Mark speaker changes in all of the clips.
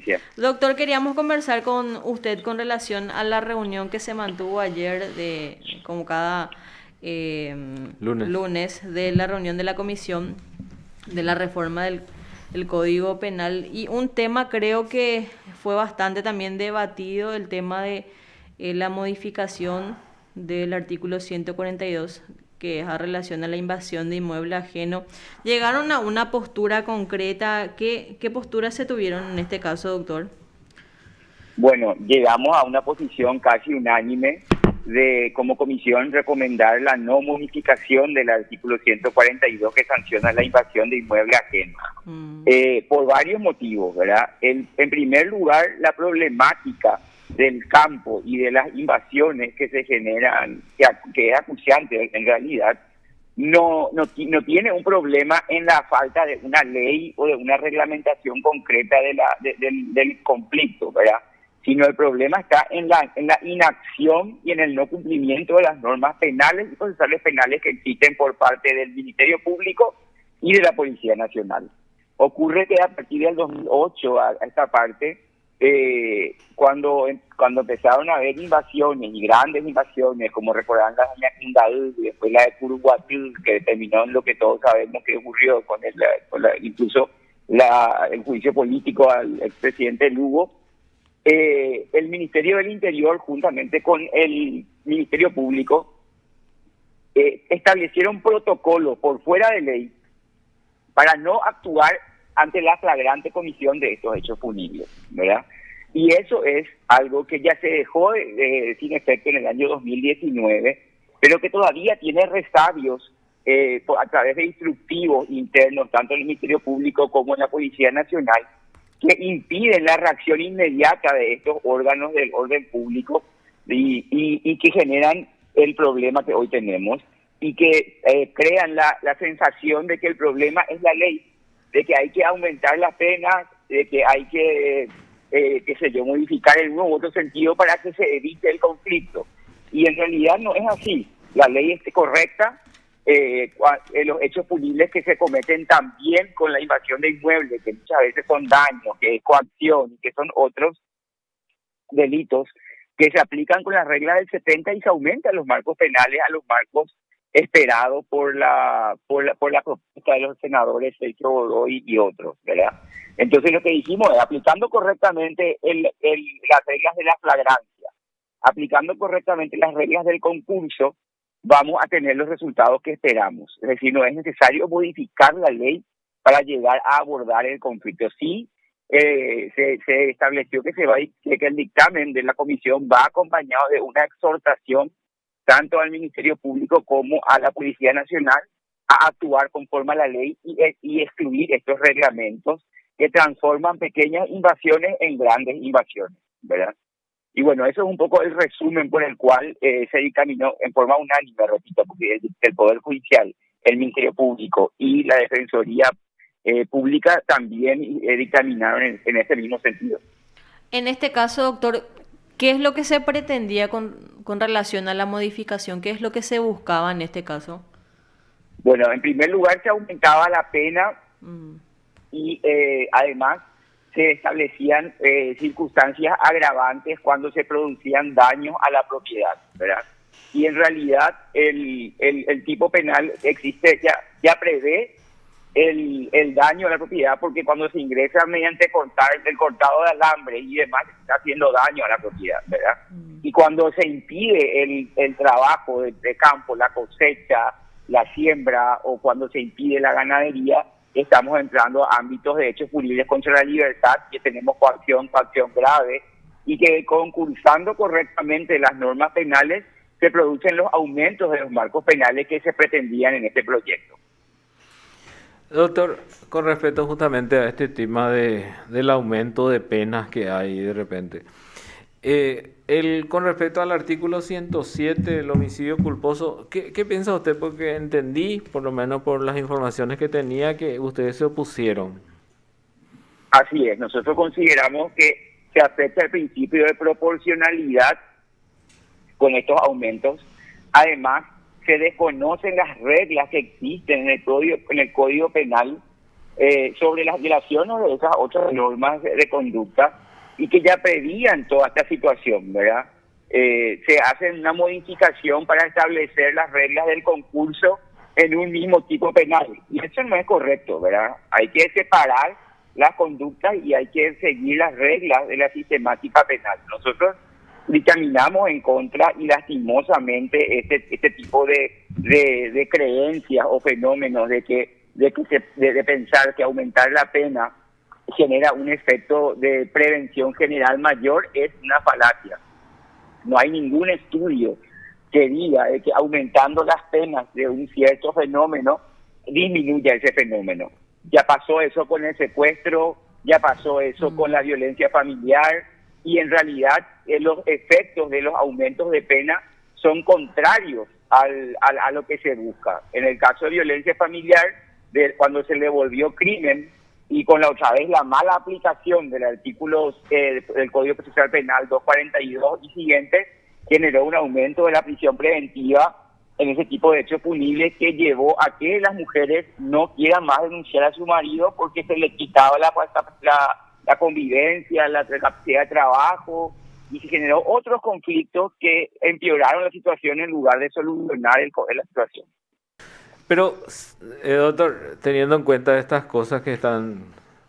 Speaker 1: justicia.
Speaker 2: Doctor, queríamos conversar con usted con relación a la reunión que se mantuvo ayer, como cada eh,
Speaker 3: Lunes.
Speaker 2: lunes, de la reunión de la comisión de la reforma del Código Penal. Y un tema creo que fue bastante también debatido, el tema de la modificación del artículo 142, que es a relación a la invasión de inmueble ajeno. ¿Llegaron a una postura concreta? ¿Qué posturas se tuvieron en este caso, doctor?
Speaker 1: Bueno, llegamos a una posición casi unánime de, como comisión, recomendar la no modificación del artículo 142 que sanciona la invasión de inmueble ajeno.
Speaker 2: Mm.
Speaker 1: Por varios motivos, ¿verdad? En primer lugar, la problemática del campo y de las invasiones que se generan, que es acuciante en realidad, no tiene un problema en la falta de una ley o de una reglamentación concreta del conflicto, ¿verdad? Sino el problema está en la inacción y en el no cumplimiento de las normas penales y procesales penales que existen por parte del Ministerio Público y de la Policía Nacional. Ocurre que a partir del 2008 a esta parte, cuando empezaron a haber invasiones y grandes invasiones, como recordarán la de Indahú y después la de Curuguatú, que terminó en lo que todos sabemos que ocurrió incluso el juicio político al expresidente Lugo, el Ministerio del Interior, juntamente con el Ministerio Público, establecieron protocolos por fuera de ley para no actuar ante la flagrante comisión de estos hechos punibles, ¿verdad? Y eso es algo que ya se dejó sin efecto en el año 2019, pero que todavía tiene resabios a través de instructivos internos, tanto en el Ministerio Público como en la Policía Nacional, que impiden la reacción inmediata de estos órganos del orden público y que generan el problema que hoy tenemos y que crean la sensación de que el problema es la ley, de que hay que aumentar las penas, de que hay que, qué sé yo, modificar en uno u otro sentido para que se evite el conflicto. Y en realidad no es así. La ley es correcta. Los hechos punibles que se cometen también con la invasión de inmuebles, que muchas veces son daños, que es coacción, que son otros delitos que se aplican con las reglas del 70 y se aumentan los marcos penales a los marcos esperados por la propuesta de los senadores Sergio Godoy y otros, ¿verdad? Entonces lo que dijimos es, aplicando correctamente las reglas de la flagrancia, aplicando correctamente las reglas del concurso, vamos a tener los resultados que esperamos. Es decir, no es necesario modificar la ley para llegar a abordar el conflicto. Sí, se estableció que que el dictamen de la comisión va acompañado de una exhortación tanto al Ministerio Público como a la Policía Nacional a actuar conforme a la ley y excluir estos reglamentos que transforman pequeñas invasiones en grandes invasiones, ¿verdad? Y bueno, eso es un poco el resumen por el cual se dictaminó en forma unánime, repito, porque el Poder Judicial, el Ministerio Público y la Defensoría Pública también dictaminaron en ese mismo sentido.
Speaker 2: En este caso, doctor, ¿qué es lo que se pretendía con relación a la modificación? ¿Qué es lo que se buscaba en este caso?
Speaker 1: Bueno, en primer lugar se aumentaba la pena
Speaker 2: Mm.
Speaker 1: y además se establecían circunstancias agravantes cuando se producían daños a la propiedad, ¿verdad? Y en realidad el tipo penal existe, ya prevé el daño a la propiedad, porque cuando se ingresa mediante el cortado de alambre y demás, se está haciendo daño a la propiedad, ¿verdad? Y cuando se impide el trabajo de campo, la cosecha, la siembra, o cuando se impide la ganadería, estamos entrando a ámbitos de hechos punibles contra la libertad, que tenemos coacción grave, y que concursando correctamente las normas penales, se producen los aumentos de los marcos penales que se pretendían en este proyecto.
Speaker 3: Doctor, con respecto justamente a este tema del aumento de penas que hay de repente, con respecto al artículo 107, el homicidio culposo, ¿qué piensa usted? Porque entendí, por lo menos por las informaciones que tenía, que ustedes se opusieron.
Speaker 1: Así es, nosotros consideramos que se afecta el principio de proporcionalidad con estos aumentos. Además, se desconocen las reglas que existen en el Código Penal sobre las violaciones de esas otras normas de conducta y que ya prevían toda esta situación, ¿verdad? Se hace una modificación para establecer las reglas del concurso en un mismo tipo penal. Y eso no es correcto, ¿verdad? Hay que separar las conductas y hay que seguir las reglas de la sistemática penal. Nosotros dictaminamos en contra y lastimosamente este tipo de creencias o fenómenos de pensar que aumentar la pena genera un efecto de prevención general mayor es una falacia. No hay ningún estudio que diga que aumentando las penas de un cierto fenómeno disminuya ese fenómeno. Ya pasó eso con el secuestro, ya pasó eso con la violencia familiar y en realidad los efectos de los aumentos de pena son contrarios a lo que se busca. En el caso de violencia familiar, cuando se le volvió crimen y con la otra vez la mala aplicación del artículo del Código Procesal Penal 242 y siguientes, generó un aumento de la prisión preventiva en ese tipo de hechos punibles que llevó a que las mujeres no quieran más denunciar a su marido porque se le quitaba la convivencia, la capacidad de trabajo y se generó otros conflictos que empeoraron la situación en lugar de solucionar la situación.
Speaker 3: Pero, doctor, teniendo en cuenta estas cosas que están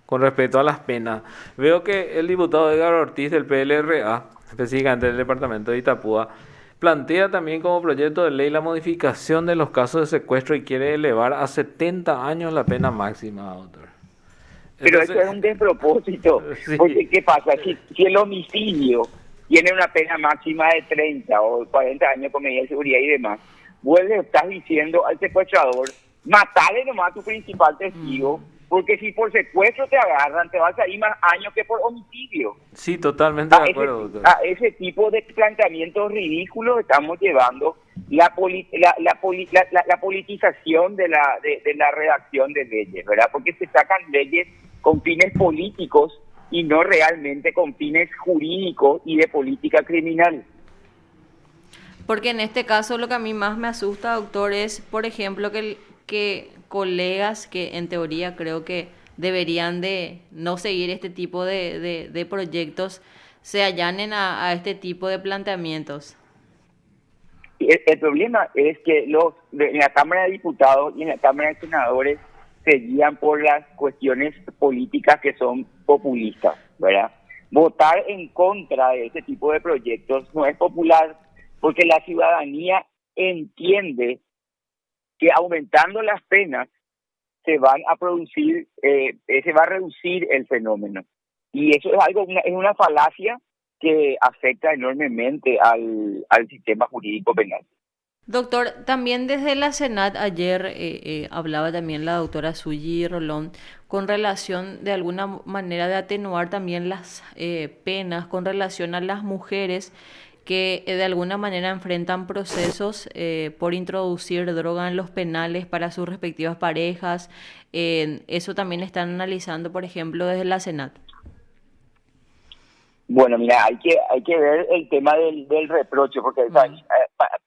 Speaker 3: con respecto a las penas, veo que el diputado Edgar Ortiz del PLRA, específicamente del departamento de Itapúa, plantea también como proyecto de ley la modificación de los casos de secuestro y quiere elevar a 70 años la pena máxima, doctor.
Speaker 1: Pero eso es un despropósito, sí. Porque ¿qué pasa? Si el homicidio tiene una pena máxima de 30 o 40 años con medida de seguridad y demás, vos le estás diciendo al secuestrador, matale nomás a tu principal testigo, porque si por secuestro te agarran, te vas a ir más años que por homicidio.
Speaker 3: Sí, totalmente de acuerdo, doctor.
Speaker 1: A ese tipo de planteamientos ridículos estamos llevando la politización de la redacción de leyes, ¿verdad? Porque se sacan leyes con fines políticos y no realmente con fines jurídicos y de política criminal.
Speaker 2: Porque en este caso lo que a mí más me asusta, doctor, es, por ejemplo, que colegas que en teoría creo que deberían de no seguir este tipo de proyectos se allanen a este tipo de planteamientos.
Speaker 1: El problema es que en la Cámara de Diputados y en la Cámara de Senadores se guían por las cuestiones políticas que son populistas, ¿verdad? Votar en contra de ese tipo de proyectos no es popular porque la ciudadanía entiende que aumentando las penas se va a reducir el fenómeno. Y eso es una falacia que afecta enormemente al sistema jurídico penal.
Speaker 2: Doctor, también desde la Senat ayer hablaba también la doctora Suyi Rolón con relación de alguna manera de atenuar también las penas con relación a las mujeres que de alguna manera enfrentan procesos por introducir droga en los penales para sus respectivas parejas. Eso también están analizando, por ejemplo, desde la Senat.
Speaker 1: Bueno, mira, hay que ver el tema del reproche, porque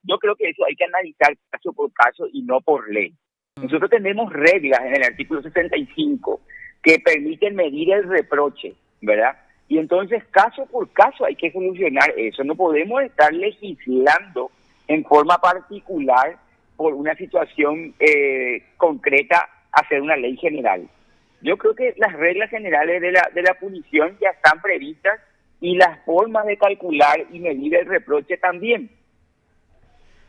Speaker 1: yo creo que eso hay que analizar caso por caso y no por ley. Nosotros tenemos reglas en el artículo 65 que permiten medir el reproche, ¿verdad? Y entonces, caso por caso, hay que solucionar eso. No podemos estar legislando en forma particular por una situación concreta, hacer una ley general. Yo creo que las reglas generales de la punición ya están previstas y las formas de calcular y medir el reproche también.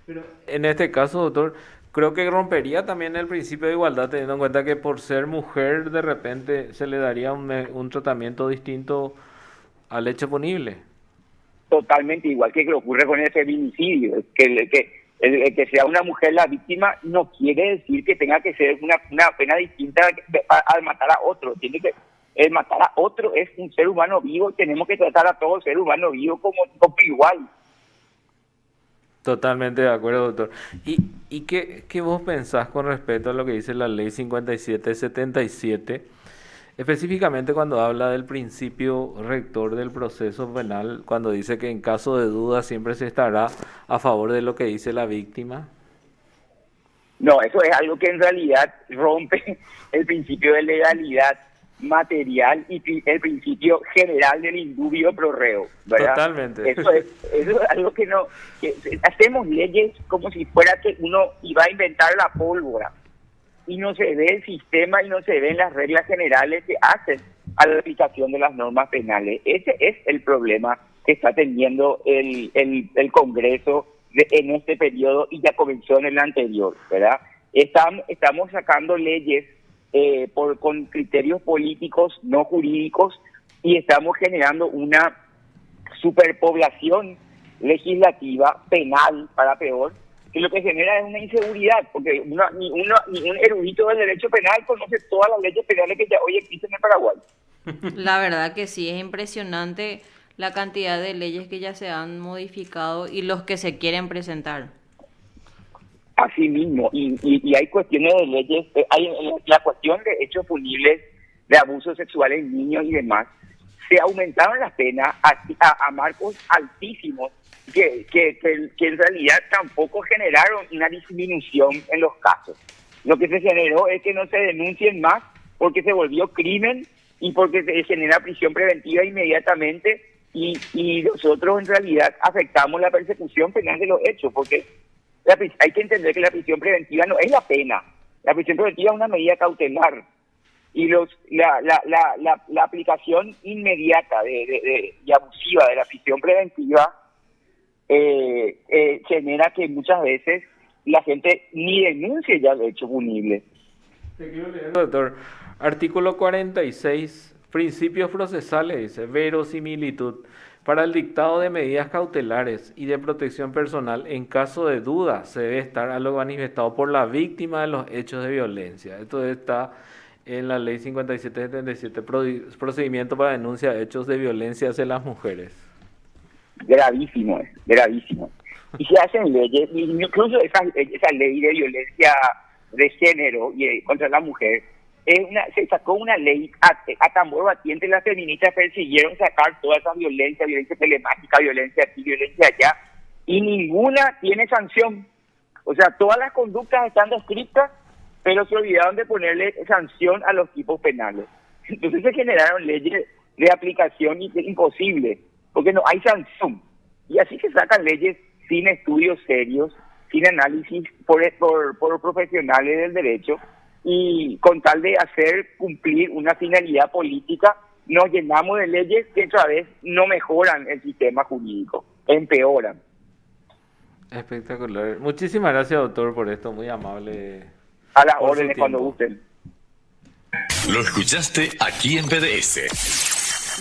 Speaker 3: Pero en este caso, doctor, creo que rompería también el principio de igualdad, teniendo en cuenta que por ser mujer de repente se le daría un tratamiento distinto al hecho punible.
Speaker 1: Totalmente igual que ocurre con el feminicidio, que sea una mujer la víctima no quiere decir que tenga que ser una pena distinta al matar a otro. El matar a otro es un ser humano vivo y tenemos que tratar a todo ser humano vivo como igual.
Speaker 3: Totalmente de acuerdo, doctor. ¿Y qué vos pensás con respecto a lo que dice la ley 5777? Específicamente cuando habla del principio rector del proceso penal, cuando dice que en caso de duda siempre se estará a favor de lo que dice la víctima.
Speaker 1: No, eso es algo que en realidad rompe el principio de legalidad material y el principio general del indubio pro reo, ¿verdad?
Speaker 3: Totalmente.
Speaker 1: Eso es algo que no... que hacemos leyes como si fuera que uno iba a inventar la pólvora y no se ve el sistema y no se ven las reglas generales que hacen a la aplicación de las normas penales. Ese es el problema que está teniendo el Congreso en este periodo y ya comenzó en el anterior, ¿verdad? Estamos sacando leyes con criterios políticos, no jurídicos, y estamos generando una superpoblación legislativa, penal, para peor, que lo que genera es una inseguridad, porque ni un erudito del derecho penal conoce todas las leyes penales que ya hoy existen en Paraguay.
Speaker 2: La verdad que sí, es impresionante la cantidad de leyes que ya se han modificado y los que se quieren presentar.
Speaker 1: Así mismo, y hay cuestiones de leyes, hay la cuestión de hechos punibles, de abusos sexuales en niños y demás, se aumentaron las penas a marcos altísimos que en realidad tampoco generaron una disminución en los casos. Lo que se generó es que no se denuncien más porque se volvió crimen y porque se genera prisión preventiva inmediatamente y nosotros en realidad afectamos la persecución penal de los hechos, porque hay que entender que la prisión preventiva no es la pena. La prisión preventiva es una medida cautelar y la aplicación inmediata y abusiva de la prisión preventiva genera que muchas veces la gente ni denuncie ya el hecho punible.
Speaker 3: Te quiero leer, doctor. Artículo 46, principios procesales, dice, verosimilitud. Para el dictado de medidas cautelares y de protección personal, en caso de duda, se debe estar a lo manifestado por la víctima de los hechos de violencia. Esto está en la ley 5777, procedimiento para denuncia de hechos de violencia hacia las mujeres.
Speaker 1: Gravísimo, gravísimo. Y se hacen leyes, incluso esa ley de violencia de género y contra la mujer, se sacó una ley a tambor batiente. Las feministas persiguieron sacar toda esa violencia telemática, violencia aquí, violencia allá, y ninguna tiene sanción. O sea, todas las conductas están descritas, pero se olvidaron de ponerle sanción a los tipos penales. Entonces se generaron leyes de aplicación imposibles, porque no hay sanción. Y así se sacan leyes sin estudios serios, sin análisis por profesionales del derecho, y con tal de hacer cumplir una finalidad política, nos llenamos de leyes que otra vez no mejoran el sistema jurídico, empeoran.
Speaker 3: Espectacular. Muchísimas gracias, doctor, por esto, muy amable.
Speaker 1: A las órdenes cuando gusten.
Speaker 4: Lo escuchaste aquí en PDS.